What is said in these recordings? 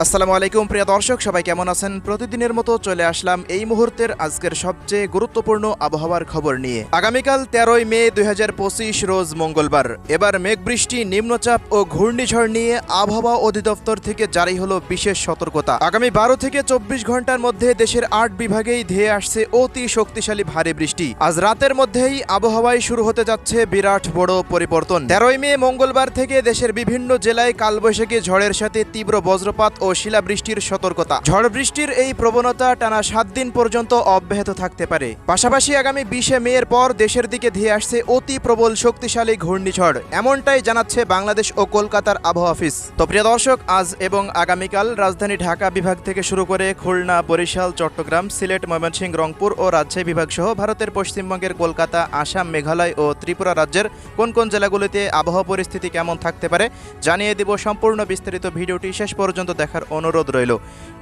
আসসালামু আলাইকুম প্রিয় দর্শক, সবাই কেমন আছেন? প্রতিদিনের মতো চলে আসলাম এই মুহূর্তের আজকের সবচেয়ে গুরুত্বপূর্ণ আবহাওয়ার খবর নিয়ে। আগামীকাল 13ই মে 2025 রোজ মঙ্গলবার। এবার মেঘবৃষ্টি, নিম্নচাপ ও ঘূর্ণিঝড় নিয়ে আবহাওয়া অধিদপ্তর থেকে জারি হলো বিশেষ সতর্কতা। আগামী 12 থেকে 24 ঘন্টার মধ্যে দেশের 8 বিভাগেই ধেয়ে আসছে অতি শক্তিশালী ভারী বৃষ্টি। আজ রাতের মধ্যেই আবহাওয়ায় শুরু হতে যাচ্ছে বিরাট বড় পরিবর্তন। 13ই মে মঙ্গলবার থেকে দেশের বিভিন্ন জেলায় কালবৈশাখী ঝড়ের সাথে তীব্র বজ্রপাত ও শিলাবৃষ্টির সতর্কতা। ঝড় বৃষ্টির এই প্রবণতা টানা 7 দিন পর্যন্ত অব্যাহত থাকতে পারে। পাশাপাশি আগামী 20 মে এর পর দেশের দিকে ধেয়ে আসছে অতি প্রবল শক্তিশালী ঘূর্ণিঝড়, এমনটাই জানাচ্ছে বাংলাদেশ ও কলকাতার আবহাওয়া অফিস। তো প্রিয় দর্শক, আজ এবং আগামীকাল রাজধানী ঢাকা বিভাগ থেকে শুরু করে খুলনা, বরিশাল, চট্টগ্রাম, সিলেট, ময়মনসিংহ, রংপুর ও রাজশাহী বিভাগ সহ ভারতের পশ্চিমবঙ্গের কলকাতা, আসাম, মেঘালয় ও ত্রিপুরা রাজ্যের কোন কোন জেলাগুলিতে আবহাওয়া পরিস্থিতি কেমন থাকতে পারে জানিয়ে দেব। সম্পূর্ণ বিস্তারিত ভিডিওটি শেষ পর্যন্ত দেখার অনুরোধ রইল।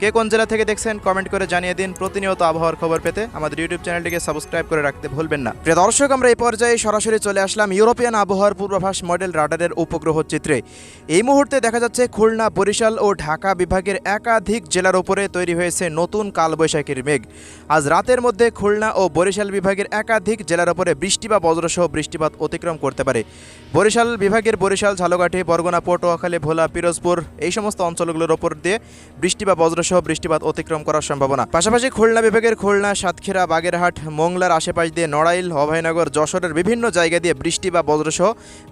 কে কোন জেলা থেকে দেখছেন কমেন্ট করে জানিয়ে দিন। প্রতিনিয়ত আবহাওয়ার খবর পেতে আমাদের ইউটিউব চ্যানেলটিকে সাবস্ক্রাইব করে রাখতে ভুলবেন না। প্রিয় দর্শক, আমরা এই পর্যায়ে সরাসরি চলে আসলাম ইউরোপিয়ান আবহাওয়ার পূর্বাভাস মডেল রাডারের উপগ্রহ চিত্রে। এই মুহূর্তে দেখা যাচ্ছে খুলনা, বরিশাল ও ঢাকা বিভাগের একাধিক জেলার উপরে তৈরি হয়েছে নতুন কালবৈশাখীর মেঘ। আজ রাতের মধ্যে খুলনা ও বরিশাল বিভাগের একাধিক জেলার উপরে বৃষ্টি বা বজ্রসহ বৃষ্টিপাত অতিক্রম করতে পারে। বরিশাল বিভাগের বরিশাল, ঝালকাঠি, বরগুনা, পটুয়াখালী, ভোলা, পিরোজপুর এই সমস্ত অঞ্চলগুলোর উপর দিয়ে বৃষ্টি বা বজ্রসহ বৃষ্টিপাত অতিক্রম করার সম্ভাবনা। পাশাপাশি খুলনা বিভাগের খুলনা, সাতক্ষীরা, বাগেরহাট, মোংলার আশেপাশ দিয়ে নড়াইল, অভয়নগর, যশোরের বিভিন্ন জায়গা দিয়ে বৃষ্টি বা বজ্রসহ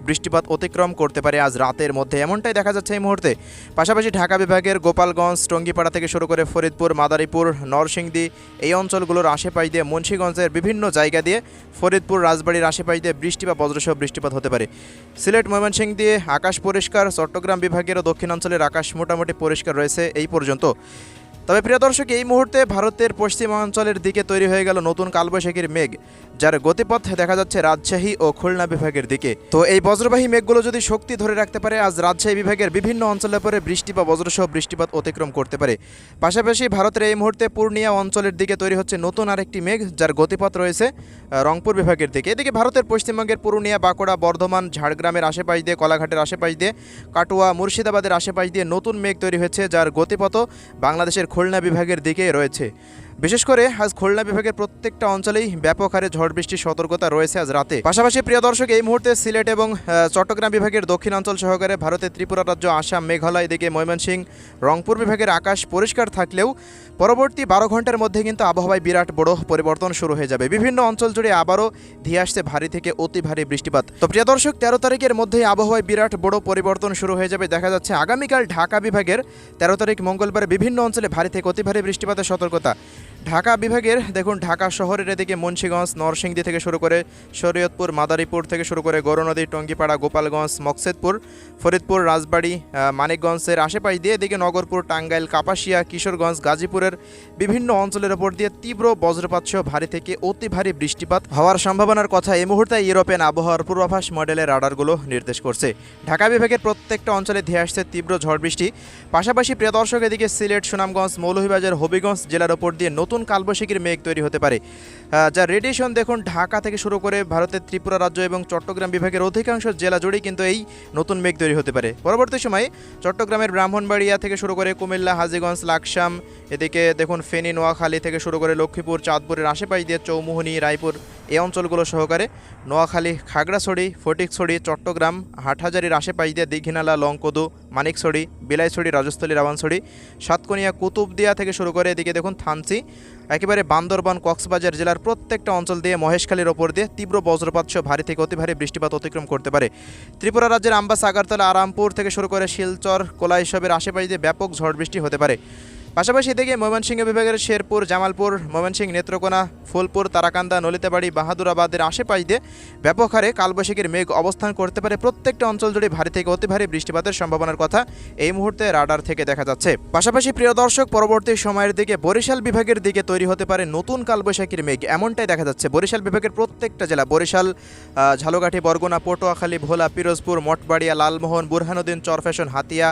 বৃষ্টিপাত অতিক্রম করতে পারে আজ রাতের মধ্যে, এমনটাই দেখা যাচ্ছে এই মুহূর্তে। পাশাপাশি ঢাকা বিভাগের গোপালগঞ্জ, টঙ্গীপাড়া থেকে শুরু করে ফরিদপুর, মাদারীপুর, নরসিংদী এই অঞ্চলগুলোর আশেপাশ দিয়ে মুন্সিগঞ্জের বিভিন্ন জায়গা দিয়ে ফরিদপুর, রাজবাড়ির আশেপাশ দিয়ে বৃষ্টি বা বজ্রসহ বৃষ্টিপাত হতে পারে। সিলেট, ময়মনসিংহ দিয়ে আকাশ পরিষ্কার। চট্টগ্রাম বিভাগের দক্ষিণাঞ্চলের আকাশ মোটামুটি পরিষ্কার রয়েছে এই পর্যন্ত। তবে প্রিয় দর্শক, এই মুহূর্তে ভারতের পশ্চিমাঞ্চলের দিকে তৈরি হয়ে গেল নতুন কালবৈশাখীর মেঘ, যার গতিপথ দেখা যাচ্ছে রাজশাহী ও খুলনা বিভাগের দিকে। তো এই বজ্রবাহী মেঘগুলো যদি শক্তি ধরে রাখতে পারে, আজ রাজশাহী বিভাগের বিভিন্ন অঞ্চলের পরে বৃষ্টি বা বজ্রসহ বৃষ্টিপাত অতিক্রম করতে পারে। পাশাপাশি ভারতের এই মুহূর্তে পূর্ণিয়া অঞ্চলের দিকে তৈরি হচ্ছে নতুন আরেকটি মেঘ, যার গতিপথ রয়েছে রংপুর বিভাগের দিকে। এদিকে ভারতের পশ্চিমবঙ্গের পুরুলিয়া, বাঁকুড়া, বর্ধমান, ঝাড়গ্রামের আশেপাশ দিয়ে, কলাঘাটের আশেপাশ দিয়ে, কাটুয়া, মুর্শিদাবাদের আশেপাশ দিয়ে নতুন মেঘ তৈরি হয়েছে, যার গতিপথ বাংলাদেশের খুলনা বিভাগের দিকে রয়েছে। বিশেষ করে আজ খুলনা বিভাগের প্রত্যেকটা অঞ্চলেই ব্যাপক হারে ঝড় বৃষ্টির সতর্কতা রয়েছে আজ রাতে। পাশাপাশি প্রিয় দর্শক, এই মুহূর্তে সিলেট এবং চট্টগ্রাম বিভাগের দক্ষিণাঞ্চল সহকারে ভারতের ত্রিপুরা রাজ্য, আসাম, মেঘালয় দিকে ময়মনসিংহ, রংপুর বিভাগের আকাশ পরিষ্কার থাকলেও পরবর্তী 12 ঘন্টার মধ্যে কিন্তু আবহাওয়ায় বিরাট বড় পরিবর্তন শুরু হয়ে যাবে। বিভিন্ন অঞ্চল জুড়ে আবারও ধেয়ে আসছে ভারী থেকে অতি ভারী বৃষ্টিপাত। তো প্রিয় দর্শক, 13 তারিখের মধ্যেই আবহাওয়ায় বিরাট বড় পরিবর্তন শুরু হয়ে যাবে। দেখা যাচ্ছে আগামীকাল ঢাকা বিভাগের 13 তারিখ মঙ্গলবার বিভিন্ন অঞ্চলে ভারী থেকে অতি ভারী বৃষ্টিপাতের সতর্কতা। ঢাকা বিভাগের দেখুন, ঢাকা শহরের এদিকে মুন্সিগঞ্জ, নরসিংদী থেকে শুরু করে শরীয়তপুর, মাদারীপুর থেকে শুরু করে গৌরনদী, টঙ্গীপাড়া, গোপালগঞ্জ, মকসেদপুর, ফরিদপুর, রাজবাড়ী, মানিকগঞ্জের আশেপাশ দিয়ে এদিকে নগরপুর, টাঙ্গাইল, কাপাসিয়া, কিশোরগঞ্জ, গাজীপুরের বিভিন্ন অঞ্চলের ওপর দিয়ে তীব্র বজ্রপাত সহ ভারী থেকে অতি ভারী বৃষ্টিপাত হওয়ার সম্ভাবনার কথা এই মুহূর্তে ইউরোপিয়ান আবহাওয়ার পূর্বাভাস মডেলের রাডারগুলো নির্দেশ করছে। ঢাকা বিভাগের প্রত্যেকটা অঞ্চলে ধেয়ে আসছে তীব্র ঝড় বৃষ্টি। পাশাপাশি প্রিয় দর্শক, এদিকে সিলেট, সুনামগঞ্জ, মৌলভীবাজার, হবিগঞ্জ জেলার ওপর দিয়ে নতুন কালবৈশাখীর মেঘ তৈরি হতে পারে, যার রেডিয়েশন দেখুন ঢাকা থেকে শুরু করে ভারতের ত্রিপুরা রাজ্য এবং চট্টগ্রাম বিভাগের অধিকাংশ জেলা জুড়েই কিন্তু এই নতুন মেঘ তৈরি হতে পারে। পরবর্তী সময়ে চট্টগ্রামের ব্রাহ্মণবাড়িয়া থেকে শুরু করে কুমিল্লা, হাজীগঞ্জ, লাকসাম, এদিকে দেখুন ফেনী, নোয়াখালী থেকে শুরু করে লক্ষ্মীপুর, চাঁদপুরের আশেপাশ দিয়ে চৌমুহনী, রায়পুর এই অঞ্চলগুলো সহকারে নোয়াখালী, খাগড়াছড়ি, ফটিকছড়ি, চট্টগ্রাম, হাটহাজারির আশেপাশ দিয়ে দীঘিনালা, লংকদু, মানিকছড়ি, বিলাইছড়ি, রাজস্থলী, রাওয়ানছড়ি, সাতকনিয়া, কুতুবদিয়া থেকে শুরু করে এদিকে দেখুন থানচি, একেবারে বান্দরবান, কক্সবাজার জেলার প্রত্যেকটা অঞ্চল দিয়ে মহেশখালীর ওপর দিয়ে তীব্র বজ্রপাত সহ ভারী থেকে অতি ভারী বৃষ্টিপাত অতিক্রম করতে পারে। ত্রিপুরা রাজ্যের আম্বাসা, আগারতলা, আরামপুর থেকে শুরু করে শিলচর, কোলাইসবের আশেপাশ দিয়ে ব্যাপক ঝড় বৃষ্টি হতে পারে। পাশাপাশি এদিকে ময়মনসিংহ বিভাগের শেরপুর, জামালপুর, ময়মনসিংহ, নেত্রকোনা, ফুলপুর, তারাকান্দা, নলিতাবাড়ি, বাহাদুরাবাদের আশেপাশ দিয়ে ব্যাপক হারে কালবৈশাখীর মেঘ অবস্থান করতে পারে। প্রত্যেকটা অঞ্চল জুড়ে ভারী থেকে অতি ভারী বৃষ্টিপাতের সম্ভাবনার কথা এই মুহূর্তে রাডার থেকে দেখা যাচ্ছে। পাশাপাশি প্রিয় দর্শক, পরবর্তী সময়ের দিকে বরিশাল বিভাগের দিকে তৈরি হতে পারে নতুন কালবৈশাখীর মেঘ, এমনটাই দেখা যাচ্ছে। বরিশাল বিভাগের প্রত্যেকটা জেলা, বরিশাল, ঝালকাঠি, বরগুনা, পটুয়াখালী, ভোলা, পিরোজপুর, মঠবাড়িয়া, লালমোহন, বুরহানুদ্দিন, চরফ্যাশন, হাতিয়া,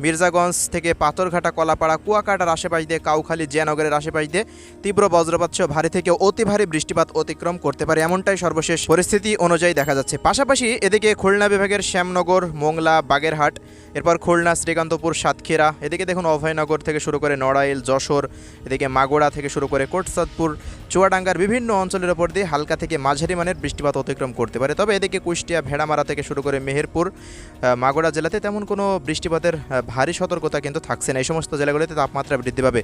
মির্জাগঞ্জ থেকে পাথরঘাটা, কলাপাড়া, কুয়াকাটার আশেপাশ দিয়ে, কাউখালী, জয়নগরের আশেপাশ দিয়ে তীব্র বজ্রপাত সহ ভারী থেকে অতি ভারী বৃষ্টিপাত অতিক্রম করতে পারে, এমনটাই সর্বশেষ পরিস্থিতি অনুযায়ী দেখা যাচ্ছে। পাশাপাশি এদিকে খুলনা বিভাগের শ্যামনগর, মোংলা, বাগেরহাট এরপর খুলনা, শ্রীকান্তপুর, সাতক্ষীরা, এদিকে দেখুন অভয়নগর থেকে শুরু করে নড়াইল, যশোর, এদিকে মাগুরা থেকে শুরু করে কোটচাঁদপুর, চুয়াডাঙ্গার বিভিন্ন অঞ্চলের ওপর দিয়ে হালকা থেকে মাঝারি মানের বৃষ্টিপাত অতিক্রম করতে পারে। তবে এদিকে কুষ্টিয়া, ভেড়ামারা থেকে শুরু করে মেহেরপুর, মাগুরা জেলাতে তেমন কোনো বৃষ্টিপাতের ভারী সতর্কতা কিন্তু থাকছে না। এই সমস্ত জেলাগুলিতে তাপমাত্রা বৃদ্ধি পাবে।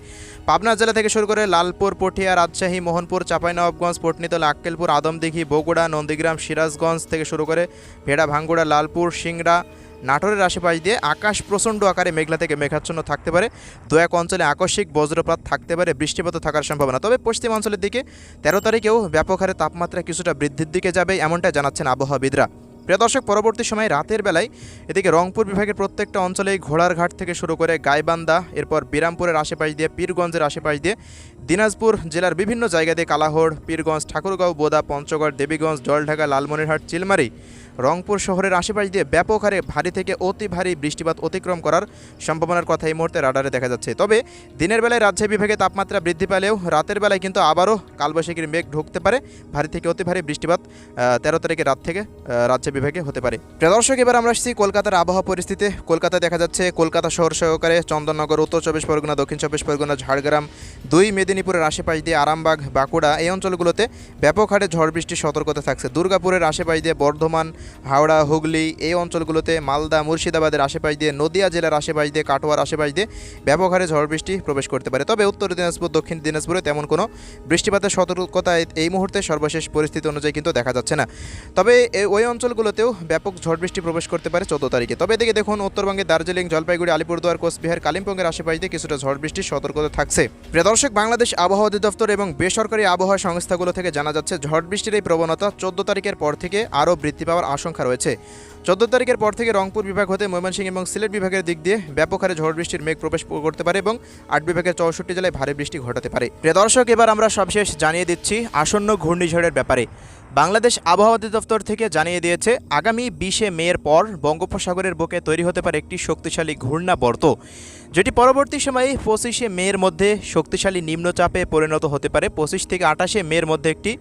পাবনা জেলা থেকে শুরু করে লালপুর, পটিয়া, রাজশাহী, মোহনপুর, চাঁপাইনবাবগঞ্জ, পটনীতলা, আক্কেলপুর, আদমদিঘি, বগুড়া, নন্দীগ্রাম, সিরাজগঞ্জ থেকে শুরু করে ভেড়া, ভাঙ্গুড়া, লালপুর, সিংড়া, নাটোরের আশেপাশ দিয়ে আকাশ প্রচণ্ড আকারে মেঘলা থেকে মেঘাচ্ছন্ন থাকতে পারে। দু এক অঞ্চলে আকস্মিক বজ্রপাত থাকতে পারে, বৃষ্টিপাতও থাকার সম্ভাবনা। তবে পশ্চিম অঞ্চলের দিকে 13 তারিখেও ব্যাপক হারে তাপমাত্রা কিছুটা বৃদ্ধির দিকে যাবে, এমনটাই জানাচ্ছেন আবহাওয়াবিদরা। প্রিয় দর্শক, পরবর্তী সময়ে রাতের বেলায় এদিকে রংপুর বিভাগের প্রত্যেকটা অঞ্চলেই ঘোড়ারঘাট থেকে শুরু করে গাইবান্ধা, এরপর বিরামপুরের আশেপাশ দিয়ে, পীরগঞ্জের আশেপাশ দিয়ে, দিনাজপুর জেলার বিভিন্ন জায়গা দিয়ে কালাহোড়, পীরগঞ্জ, ঠাকুরগাঁও, বোদা, পঞ্চগড়, দেবীগঞ্জ, জলঢাকা, লালমনিরহাট, চিলমারি, রংপুর শহরের আশেপাশ দিয়ে ব্যাপক হারে ভারী থেকে অতি ভারী বৃষ্টিপাত অতিক্রম করার সম্ভাবনার কথা এই মুহূর্তে রাডারে দেখা যাচ্ছে। তবে দিনের বেলায় রাজশাহী বিভাগে তাপমাত্রা বৃদ্ধি পেলেও রাতের বেলায় কিন্তু আবারও কালবৈশাখীর মেঘ ঢুকতে পারে। ভারী থেকে অতি ভারী বৃষ্টিপাত 13 তারিখে রাত থেকে রাজশাহী বিভাগে হতে পারে। প্রিয় দর্শক, এবার আমরা আসছি কলকাতার আবহাওয়া পরিস্থিতি। কলকাতায় দেখা যাচ্ছে কলকাতা শহর সহকারে চন্দননগর, উত্তর 24 পরগনা, দক্ষিণ 24 পরগনা, ঝাড়গ্রাম, 2 মেদিনীপুরের আশেপাশ দিয়ে আরামবাগ, বাঁকুড়া, এই অঞ্চলগুলোতে ব্যাপক হারে ঝড় বৃষ্টির সতর্কতা থাকছে। দুর্গাপুরের আশেপাশ দিয়ে বর্ধমান, হাওড়া, হুগলি, এই অঞ্চলগুলোতে, মালদা, মুর্শিদাবাদের আশেপাশ দিয়ে, নদিয়া জেলার আশেপাশ দিয়ে, কাটোয়ার আশেপাশ দিয়ে ব্যাপক হারে ঝড় বৃষ্টি প্রবেশ করতে পারে। তবে উত্তর দিনাজপুর, দক্ষিণ দিনাজপুরে তেমন কোনো বৃষ্টিপাতের সতর্কতা এই মুহূর্তে সর্বশেষ পরিস্থিতি অনুযায়ী কিন্তু দেখা যাচ্ছে না। তবে ওই অঞ্চলগুলোতেও ব্যাপক ঝড় বৃষ্টি প্রবেশ করতে পারে 14 তারিখে। তবে এদিকে দেখুন উত্তরবঙ্গে দার্জিলিং, জলপাইগুড়ি, আলিপুরদুয়ার, কোচবিহার, কালিম্পংয়ের আশেপাশ দিয়ে কিছুটা ঝড় বৃষ্টির সতর্কতা থাকছে। প্রিয় দর্শক, বাংলাদেশ আবহাওয়া অধিদপ্তর এবং বেসরকারি আবহাওয়া সংস্থাগুলো থেকে জানা যাচ্ছে ঝড় বৃষ্টির এই প্রবণতা 14 তারিখের পর থেকে আরও বৃদ্ধি পাওয়ার আশঙ্কা রয়েছে। 14 তারিখের পর থেকে রংপুর বিভাগ হতে ময়মনসিংহ এবং সিলেট বিভাগের দিক দিয়ে ব্যাপক হারে ঝড় বৃষ্টির মেঘ প্রবেশ করতে পারে এবং 8 বিভাগের 64 জেলায় ভারী বৃষ্টি ঘটাতে পারে। প্রিয় দর্শক, এবার আমরা সবশেষ জানিয়ে দিচ্ছি আসন্ন ঘূর্ণিঝড়ের ব্যাপারে। বাংলাদেশ আবহাওয়া অধিদপ্তর থেকে জানিয়ে দিয়েছে আগামী 20 মের পর বঙ্গোপসাগরের বুকে তৈরি হতে পারে একটি শক্তিশালী ঘূর্ণাবর্ত, যেটি পরবর্তী সময়ে 25 মের মধ্যে শক্তিশালী নিম্নচাপে পরিণত হতে পারে। 25 থেকে 28 মের মধ্যে একটি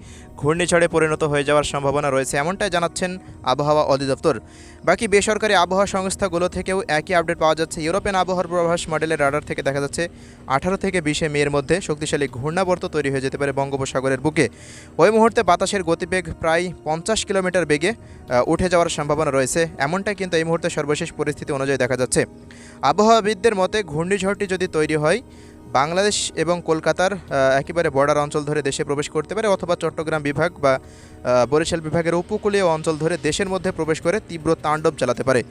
ঘূর্ণিঝড়ে পরিণত হয়ে যাওয়ার সম্ভাবনা রয়েছে, এমনটাই জানাচ্ছেন আবহাওয়া অধিদপ্তর। বাকি বেসরকারি আবহাওয়া সংস্থাগুলো থেকেও একই আপডেট পাওয়া যাচ্ছে। ইউরোপিয়ান আবহাওয়ার পূর্বাভাস মডেলের রাডার থেকে দেখা যাচ্ছে 18 থেকে 20 মের মধ্যে শক্তিশালী ঘূর্ণাবর্ত তৈরি হয়ে যেতে পারে বঙ্গোপসাগরের বুকে। ওই মুহূর্তে বাতাসের গতিবেগ প্রায় 50 কিলোমিটার বেগে উঠে যাওয়ার সম্ভাবনা রয়েছে, এমনটাই কিন্তু এই মুহূর্তে সর্বশেষ পরিস্থিতি অনুযায়ী দেখা যাচ্ছে। আবহাওয়াবিদদের মতে ঘূর্ণিঝড়টি যদি তৈরি হয় বাংলাদেশ এবং কলকাতার একেবারে বর্ডার অঞ্চল ধরে দেশে প্রবেশ করতে পারে, অথবা চট্টগ্রাম বিভাগ বা বরিশাল বিভাগের উপকূলীয় অঞ্চল ধরে দেশের মধ্যে প্রবেশ করে তীব্র তাণ্ডব চালাতে পারে।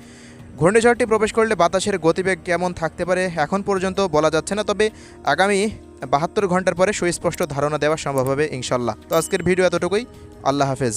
ঘূর্ণিঝড়টি প্রবেশ করলে বাতাসের গতিবেগ কেমন থাকতে পারে এখন পর্যন্ত বলা যাচ্ছে না, তবে আগামী 72 ঘন্টার পরে সুস্পষ্ট ধারণা দেওয়া সম্ভব হবে ইনশাল্লাহ। তো আজকের ভিডিও এতটুকুই। আল্লাহ হাফেজ।